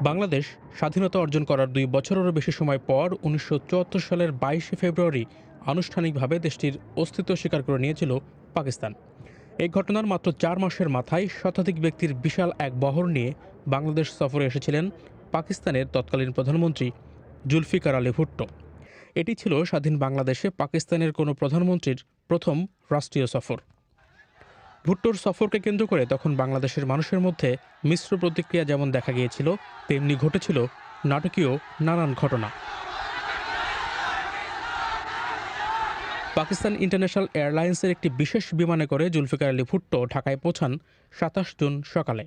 বাংলাদেশ স্বাধীনতা অর্জন করার ২ বছরেরও বেশি সময় পর ১৯৭৪ সালের ২২শে ফেব্রুয়ারি আনুষ্ঠানিকভাবে দেশটির অস্তিত্ব স্বীকার করে নিয়েছিল পাকিস্তান। এই ঘটনার মাত্র ৪ মাসের মাথায় শতাধিক ব্যক্তির বিশাল এক বহর নিয়ে বাংলাদেশ সফরে এসেছিলেন পাকিস্তানের তৎকালীন প্রধানমন্ত্রী জুলফিকার আলী ভুট্টো। এটি ছিল স্বাধীন বাংলাদেশে পাকিস্তানের কোনো প্রধানমন্ত্রীর প্রথম রাষ্ট্রীয় সফর। ভুট্টোর সফরকে কেন্দ্র করে তখন বাংলাদেশের মানুষের মধ্যে মিশ্র প্রতিক্রিয়া যেমন দেখা গিয়েছিল, তেমনি ঘটেছিল নাটকীয় নানান ঘটনা। পাকিস্তান ইন্টারন্যাশনাল এয়ারলাইন্সের একটি বিশেষ বিমানে করে জুলফিকার আলী ভুট্টো ঢাকায় পৌঁছান ২৭ জুন সকালে।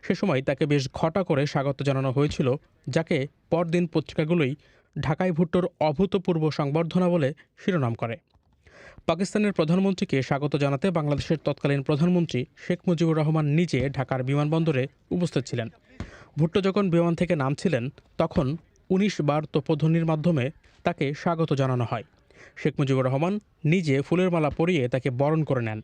সে সময় তাকে বেশ ঘটা করে স্বাগত জানানো হয়েছিল, যাকে পরদিন পত্রিকাগুলোই ঢাকায় ভুট্টোর অভূতপূর্ব সংবর্ধনা বলে শিরোনাম করে। পাকিস্তানের প্রধানমন্ত্রীকে স্বাগত জানাতে বাংলাদেশের তৎকালীন প্রধানমন্ত্রী শেখ মুজিবুর রহমান নিজে ঢাকার বিমানবন্দরে উপস্থিত ছিলেন। ভুট্টো যখন বিমান থেকে নামছিলেন তখন ১৯ বার তোপধ্বনির মাধ্যমে তাকে স্বাগত জানানো হয়। শেখ মুজিবুর রহমান নিজে ফুলের মালা পরিয়ে তাকে বরণ করে নেন।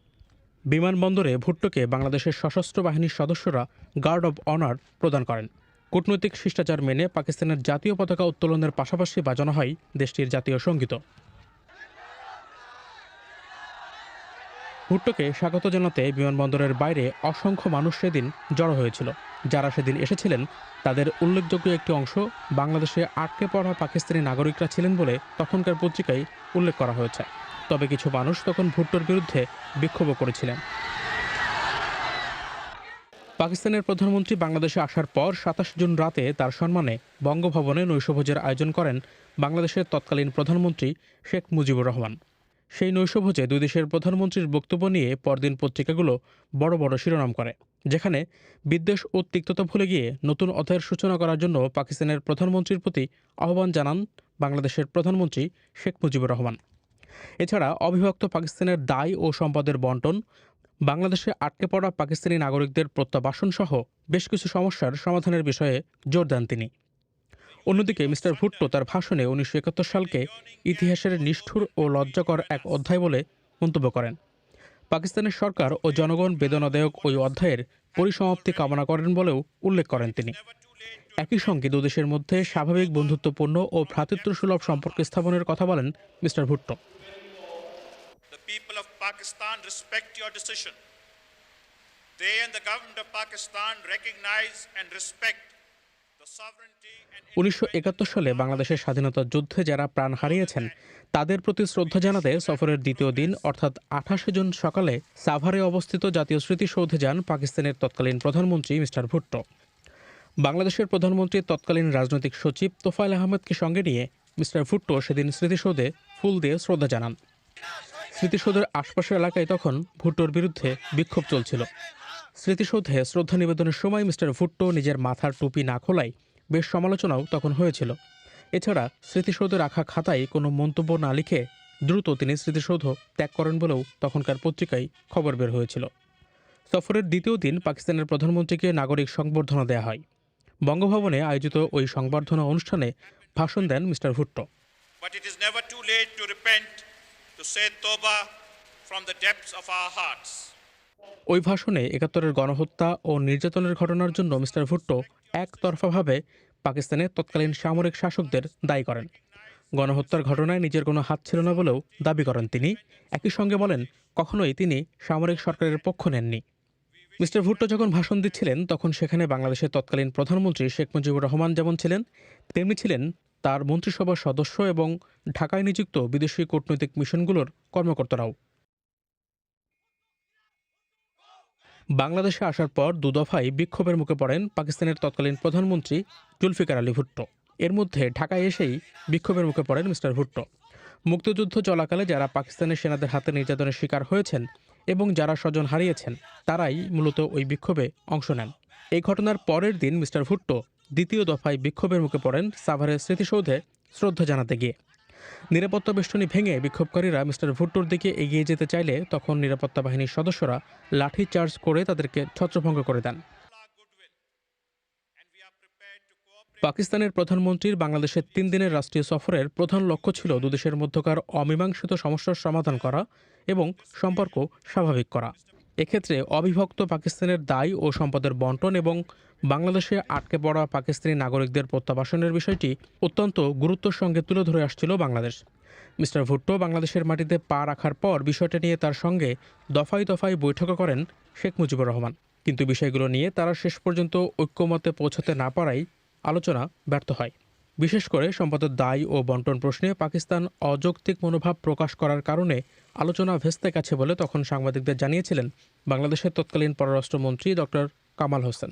বিমানবন্দরে ভুট্টোকে বাংলাদেশের সশস্ত্র বাহিনীর সদস্যরা গার্ড অব অনার প্রদান করেন। কূটনৈতিক শিষ্টাচার মেনে পাকিস্তানের জাতীয় পতাকা উত্তোলনের পাশাপাশি বাজানো হয় দেশটির জাতীয় সঙ্গীত। ভুট্টোকে স্বাগত জানাতে বিমানবন্দরের বাইরে অসংখ্য মানুষ সেদিন জড়ো হয়েছিল। যারা সেদিন এসেছিলেন তাদের উল্লেখযোগ্য একটি অংশ বাংলাদেশে আটকে পড়া পাকিস্তানি নাগরিকরা ছিলেন বলে তখনকার পত্রিকায় উল্লেখ করা হয়েছে। তবে কিছু মানুষ তখন ভুট্টোর বিরুদ্ধে বিক্ষোভও করেছিলেন। পাকিস্তানের প্রধানমন্ত্রী বাংলাদেশে আসার পর ২৭ জুন রাতে তার সম্মানে বঙ্গভবনে নৈশভোজের আয়োজন করেন বাংলাদেশের তৎকালীন প্রধানমন্ত্রী শেখ মুজিবুর রহমান। সেই নৈশভোজে দুই দেশের প্রধানমন্ত্রীর বক্তব্য নিয়ে পরদিন পত্রিকাগুলো বড় বড় শিরোনাম করে, যেখানে বিদ্বেষ ও তিক্ততা ভুলে গিয়ে নতুন অধ্যায়ের সূচনা করার জন্য পাকিস্তানের প্রধানমন্ত্রীর প্রতি আহ্বান জানান বাংলাদেশের প্রধানমন্ত্রী শেখ মুজিবুর রহমান। এছাড়া অবিভক্ত পাকিস্তানের দায় ও সম্পদের বন্টন, বাংলাদেশে আটকে পড়া পাকিস্তানি নাগরিকদের প্রত্যাবাসন সহ বেশ কিছু সমস্যার সমাধানের বিষয়ে জোর দেন তিনি। অন্যদিকে মিস্টার ভুট্টো তার ভাষণে ১৯৭১ সালকে ইতিহাসের নিষ্ঠুর ও লজ্জাকর এক অধ্যায় বলে মন্তব্য করেন। পাকিস্তানের সরকার ও জনগণ বেদনাদায়ক ওই অধ্যায়ের পরিসমাপ্তি কামনা করেন বলেও উল্লেখ করেন তিনি। একই সঙ্গে দুদেশের মধ্যে স্বাভাবিক বন্ধুত্বপূর্ণ ও ভ্রাতৃত্বসুলভ সম্পর্ক স্থাপনের কথা বলেন mister Bhutto. The people of Pakistan respect your decision. They and the government of Pakistan recognize and respect the sovereignty and ১৯৭১ সালে বাংলাদেশের স্বাধীনতা যুদ্ধে যারা প্রাণ হারিয়েছেন তাদের প্রতি শ্রদ্ধা জানাতে সফরের দ্বিতীয় দিন অর্থাৎ ২৮ জুন সকালে সাভারে অবস্থিত জাতীয় স্মৃতিসৌধে যান পাকিস্তানের তৎকালীন প্রধানমন্ত্রী মিস্টার ভুট্টো। বাংলাদেশের প্রধানমন্ত্রীর তৎকালীন রাজনৈতিক সচিব তোফায়েল আহমেদকে সঙ্গে নিয়ে মিস্টার ভুট্টো সেদিন স্মৃতিসৌধে ফুল দিয়ে শ্রদ্ধা জানান। স্মৃতিসৌধের আশপাশের এলাকায় তখন ভুট্টোর বিরুদ্ধে বিক্ষোভ চলছিল। স্মৃতিসৌধে শ্রদ্ধা নিবেদনের সময় মিস্টার ভুট্টো নিজের মাথার টুপি না খোলায় বেশ সমালোচনাও তখন হয়েছিল। এছাড়া স্মৃতিসৌধে রাখা খাতায় কোনো মন্তব্য না লিখে দ্রুত তিনি স্মৃতিসৌধ ত্যাগ করেন বলেও তখনকার পত্রিকায় খবর বের হয়েছিল। সফরের দ্বিতীয় দিন পাকিস্তানের প্রধানমন্ত্রীকে নাগরিক সংবর্ধনা দেওয়া হয়। বঙ্গভবনে আয়োজিত ওই সংবর্ধনা অনুষ্ঠানে ভাষণ দেন mister Bhutto. but it is never too late to repent, to say Toba from the depths of our hearts. ওই ভাষণে ৭১-এর গণহত্যা ও নির্যাতনের ঘটনার জন্য মিস্টার ভুট্টো একতরফাভাবে পাকিস্তানের তৎকালীন সামরিক শাসকদের দায়ী করেন। গণহত্যার ঘটনায় নিজের কোনো হাত ছিল না বলেও দাবি করেন তিনি। একই সঙ্গে বলেন কখনোই তিনি সামরিক সরকারের পক্ষ নেননি। মিস্টার ভুট্টো যখন ভাষণ দিচ্ছিলেন তখন সেখানে বাংলাদেশের তৎকালীন প্রধানমন্ত্রী শেখ মুজিবুর রহমান যেমন ছিলেন তেমনি ছিলেন তার মন্ত্রিসভার সদস্য এবং ঢাকায় নিযুক্ত বিদেশি কূটনৈতিক মিশনগুলোর কর্মকর্তারাও। বাংলাদেশে আসার পর দুদফায় বিক্ষোভের মুখে পড়েন পাকিস্তানের তৎকালীন প্রধানমন্ত্রী জুলফিকার আলী ভুট্টো। এর মধ্যে ঢাকায় এসেই বিক্ষোভের মুখে পড়েন মিস্টার ভুট্টো। মুক্তিযুদ্ধ চলাকালে যারা পাকিস্তানের সেনাদের হাতে নির্যাতনের শিকার হয়েছেন এবং যারা স্বজন হারিয়েছেন তারাই মূলত ওই বিক্ষোভে অংশ নেন। এই ঘটনার পরের দিন মিস্টার ভুট্টো দ্বিতীয় দফায় বিক্ষোভের মুখে পড়েন সাভারের স্মৃতিসৌধে শ্রদ্ধা জানাতে গিয়ে। নিরাপত্তা বেষ্টনী ভেঙে বিক্ষোভকারীরা মিস্টার ভুট্টোর দিকে এগিয়ে যেতে চাইলে তখন নিরাপত্তা বাহিনীর সদস্যরা লাঠি চার্জ করে তাদেরকে ছত্রভঙ্গ করে দেন। পাকিস্তানের প্রধানমন্ত্রীর বাংলাদেশের ৩ দিনের রাষ্ট্রীয় সফরের প্রধান লক্ষ্য ছিল দুদেশের মধ্যকার অমীমাংসিত সমস্যার সমাধান করা এবং সম্পর্ক স্বাভাবিক করা। এক্ষেত্রে অবিভক্ত পাকিস্তানের দায় ও সম্পদের বণ্টন এবং বাংলাদেশে আটকে পড়া পাকিস্তানি নাগরিকদের প্রত্যাবাসনের বিষয়টি অত্যন্ত গুরুত্বের সঙ্গে তুলে ধরে আসছিল বাংলাদেশ। মিস্টার ভুট্টো বাংলাদেশের মাটিতে পা রাখার পর বিষয়টা নিয়ে তার সঙ্গে দফায় দফায় বৈঠকও করেন শেখ মুজিবুর রহমান, কিন্তু বিষয়গুলো নিয়ে তারা শেষ পর্যন্ত ঐক্যমতে পৌঁছতে না পারায় আলোচনা ব্যর্থ হয়। বিশেষ করে সম্পদের দায় ও বণ্টন প্রশ্নে পাকিস্তান অযৌক্তিক মনোভাব প্রকাশ করার কারণে আলোচনা ভেস্তে গেছে বলে তখন সাংবাদিকদের জানিয়েছিলেন বাংলাদেশের তৎকালীন পররাষ্ট্রমন্ত্রী ডক্টর কামাল হোসেন।